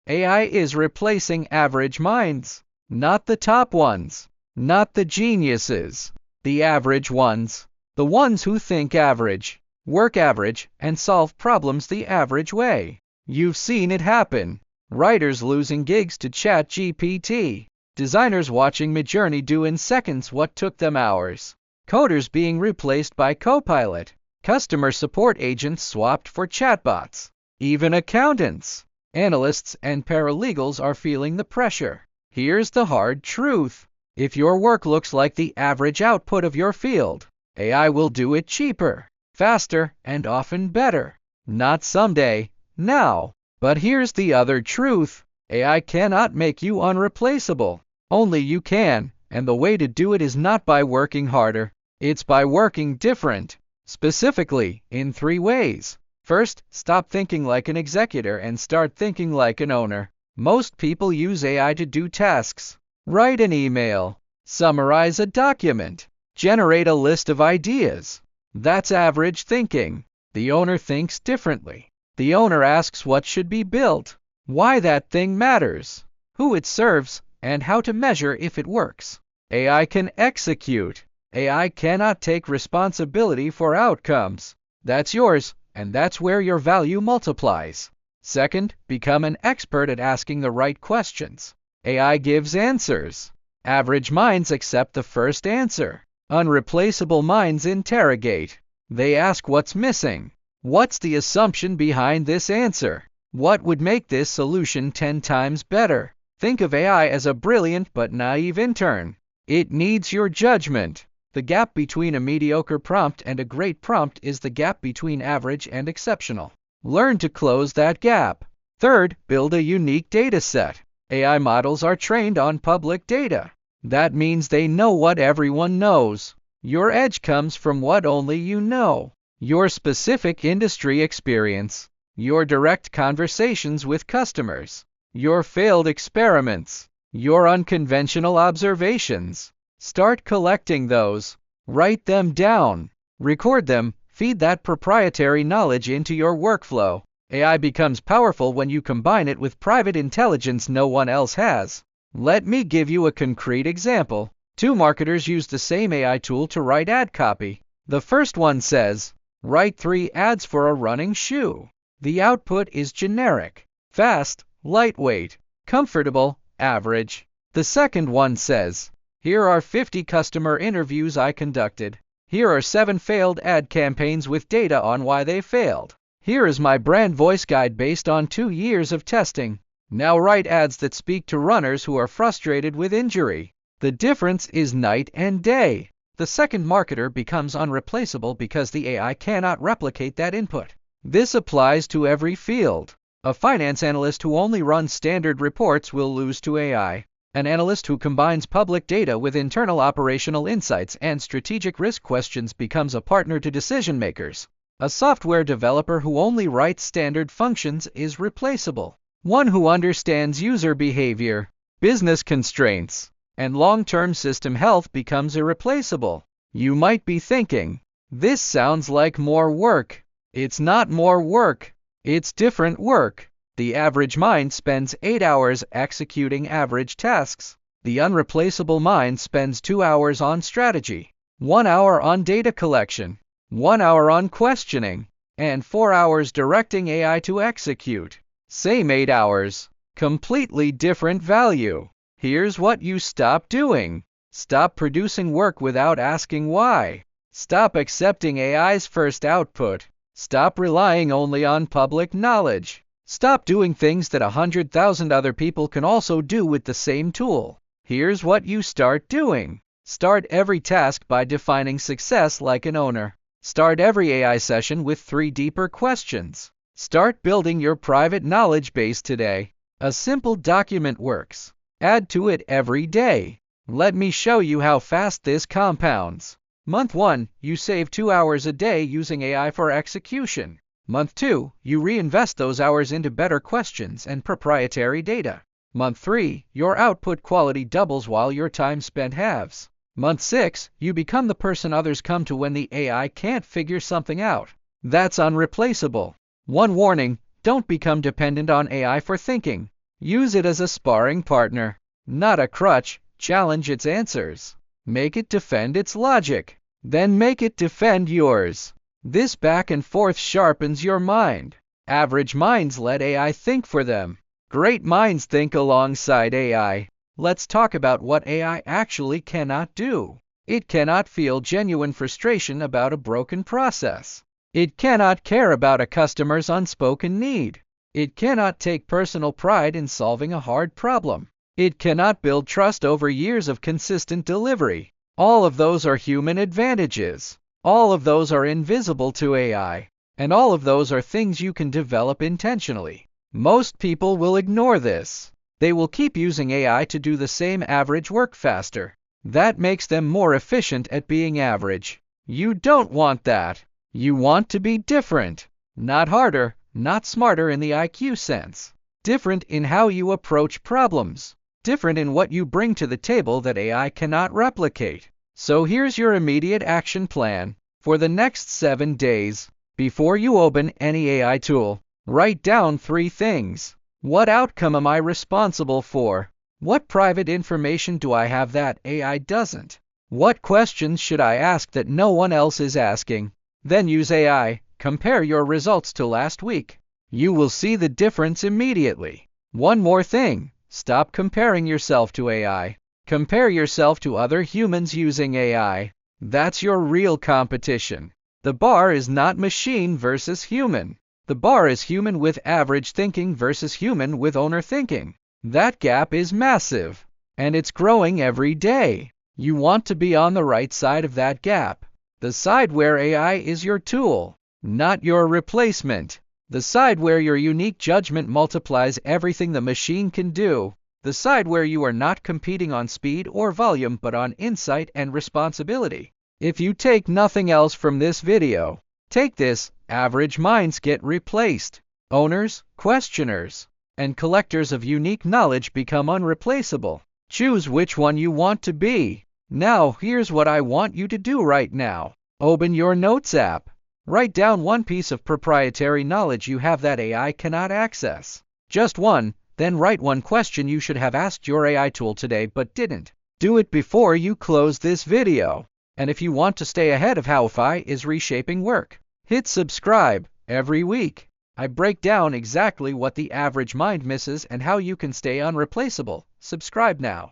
AI is replacing average minds. Not the top ones. Not the geniuses. The average ones. The ones who think average, work average, and solve problems the average way. You've seen it happen. Writers losing gigs to ChatGPT. Designers watching Midjourney do in seconds what took them hours. Coders being replaced by Copilot. Customer support agents swapped for chatbots. Even accountants, analysts, and paralegals are feeling the pressure. Here's the hard truth. If your work looks like the average output of your field, AI will do it cheaper, faster, and often better. Not someday, now. But here's the other truth. AI cannot make you unreplaceable. Only you can, and the way to do it is not by working harder. It's by working different. Specifically, in 3 ways. First, stop thinking like an executor and start thinking like an owner. Most people use AI to do tasks. Write an email. Summarize a document. Generate a list of ideas. That's average thinking. The owner thinks differently. The owner asks what should be built, why that thing matters, who it serves, and how to measure if it works. AI can execute. AI cannot take responsibility for outcomes. That's yours, and that's where your value multiplies. Second, become an expert at asking the right questions. AI gives answers. Average minds accept the first answer. Unreplaceable minds interrogate. They ask what's missing. What's the assumption behind this answer? What would make this solution 10 times better? Think of AI as a brilliant but naive intern. It needs your judgment. The gap between a mediocre prompt and a great prompt is the gap between average and exceptional. Learn to close that gap. Third, build a unique data set. AI models are trained on public data. That means they know what everyone knows. Your edge comes from what only you know. Your specific industry experience. Your direct conversations with customers. Your failed experiments. Your unconventional observations. Start collecting those. Write them down. Record them. Feed that proprietary knowledge into your workflow. AI becomes powerful when you combine it with private intelligence no one else has. Let me give you a concrete example. 2 marketers use the same AI tool to write ad copy. The first one says, write 3 ads for a running shoe. The output is generic, fast, lightweight, comfortable, average. The second one says, here are 50 customer interviews I conducted. Here are 7 failed ad campaigns with data on why they failed. Here is my brand voice guide based on 2 years of testing. Now write ads that speak to runners who are frustrated with injury. The difference is night and day. The second marketer becomes unreplaceable because the AI cannot replicate that input. This applies to every field. A finance analyst who only runs standard reports will lose to AI. An analyst who combines public data with internal operational insights and strategic risk questions becomes a partner to decision makers. A software developer who only writes standard functions is replaceable. One who understands user behavior, business constraints, and long-term system health becomes irreplaceable. You might be thinking, this sounds like more work. It's not more work. It's different work. The average mind spends 8 hours executing average tasks. The unreplaceable mind spends 2 hours on strategy, 1 hour on data collection, 1 hour on questioning, and 4 hours directing AI to execute. Same 8 hours, completely different value. Here's what you stop doing. Stop producing work without asking why. Stop accepting AI's first output. Stop relying only on public knowledge. Stop doing things that 100,000 other people can also do with the same tool. Here's what you start doing. Start every task by defining success like an owner. Start every AI session with 3 deeper questions. Start building your private knowledge base today. A simple document works. Add to it every day. Let me show you how fast this compounds. Month 1, you save 2 hours a day using AI for execution. Month 2, you reinvest those hours into better questions and proprietary data. Month 3, your output quality doubles while your time spent halves. Month 6, you become the person others come to when the AI can't figure something out. That's unreplaceable. One warning, don't become dependent on AI for thinking. Use it as a sparring partner, not a crutch. Challenge its answers. Make it defend its logic. Then make it defend yours. This back and forth sharpens your mind. Average minds let AI think for them. Great minds think alongside AI. Let's talk about what AI actually cannot do. It cannot feel genuine frustration about a broken process. It cannot care about a customer's unspoken need. It cannot take personal pride in solving a hard problem. It cannot build trust over years of consistent delivery. All of those are human advantages. All of those are invisible to AI. And all of those are things you can develop intentionally. Most people will ignore this. They will keep using AI to do the same average work faster. That makes them more efficient at being average. You don't want that. You want to be different. Not harder, not smarter in the IQ sense. Different in how you approach problems. Different in what you bring to the table that AI cannot replicate. So here's your immediate action plan. For the next 7 days, before you open any AI tool, write down 3 things. What outcome am I responsible for? What private information do I have that AI doesn't? What questions should I ask that no one else is asking? Then use AI. Compare your results to last week. You will see the difference immediately. One more thing. Stop comparing yourself to AI. Compare yourself to other humans using AI. That's your real competition. The bar is not machine versus human. The bar is human with average thinking versus human with owner thinking. That gap is massive, and it's growing every day. You want to be on the right side of that gap. The side where AI is your tool, not your replacement. The side where your unique judgment multiplies everything the machine can do. The side where you are not competing on speed or volume but on insight and responsibility. If you take nothing else from this video, take this: average minds get replaced. Owners, questioners, and collectors of unique knowledge become unreplaceable. Choose which one you want to be. Now, here's what I want you to do right now. Open your Notes app. Write down one piece of proprietary knowledge you have that AI cannot access. Just one. Then write one question you should have asked your AI tool today but didn't. Do it before you close this video. And if you want to stay ahead of how AI is reshaping work, hit subscribe. Every week, I break down exactly what the average mind misses and how you can stay unreplaceable. Subscribe now.